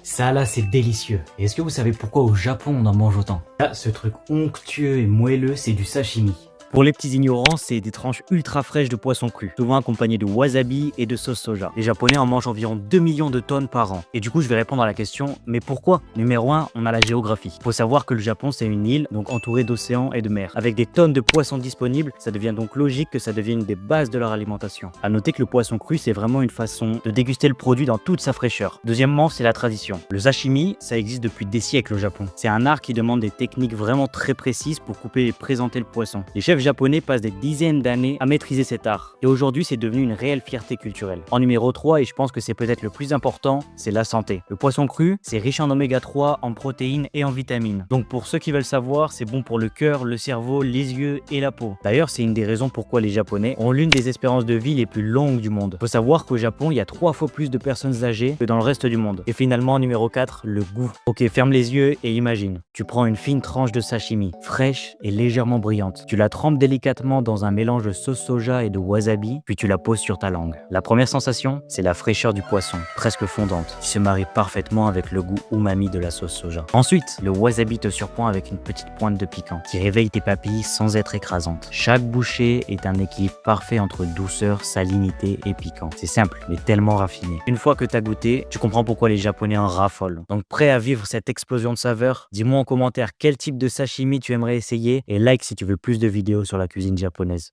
Ça là, c'est délicieux. Et est-ce que vous savez pourquoi au Japon on en mange autant? Là, ce truc onctueux et moelleux, c'est du sashimi. Pour les petits ignorants, c'est des tranches ultra fraîches de poisson cru, souvent accompagnées de wasabi et de sauce soja. Les Japonais en mangent environ 2 millions de tonnes par an. Et du coup, je vais répondre à la question, mais pourquoi? Numéro 1, on a la géographie. Faut savoir que le Japon, c'est une île, donc entourée d'océans et de mers. Avec des tonnes de poissons disponibles, ça devient donc logique que ça devienne une des bases de leur alimentation. À noter que le poisson cru, c'est vraiment une façon de déguster le produit dans toute sa fraîcheur. Deuxièmement, c'est la tradition. Le sashimi, ça existe depuis des siècles au Japon. C'est un art qui demande des techniques vraiment très précises pour couper et présenter le poisson. Les chefs japonais passent des dizaines d'années à maîtriser cet art. Et aujourd'hui, c'est devenu une réelle fierté culturelle. En numéro 3, et je pense que c'est peut-être le plus important, c'est la santé. Le poisson cru, c'est riche en oméga 3, en protéines et en vitamines. Donc pour ceux qui veulent savoir, c'est bon pour le cœur, le cerveau, les yeux et la peau. D'ailleurs, c'est une des raisons pourquoi les Japonais ont l'une des espérances de vie les plus longues du monde. Faut savoir qu'au Japon, il y a 3 fois plus de personnes âgées que dans le reste du monde. Et finalement, en numéro 4, le goût. Ok, ferme les yeux et imagine. Tu prends une fine tranche de sashimi, fraîche et légèrement brillante. Tu la trempes délicatement dans un mélange de sauce soja et de wasabi, puis tu la poses sur ta langue. La première sensation, c'est la fraîcheur du poisson, presque fondante, qui se marie parfaitement avec le goût umami de la sauce soja. Ensuite, le wasabi te surprend avec une petite pointe de piquant, qui réveille tes papilles sans être écrasante. Chaque bouchée est un équilibre parfait entre douceur, salinité et piquant. C'est simple, mais tellement raffiné. Une fois que t'as goûté, tu comprends pourquoi les Japonais en raffolent. Donc prêt à vivre cette explosion de saveurs? Dis-moi en commentaire quel type de sashimi tu aimerais essayer et like si tu veux plus de vidéos sur la cuisine japonaise.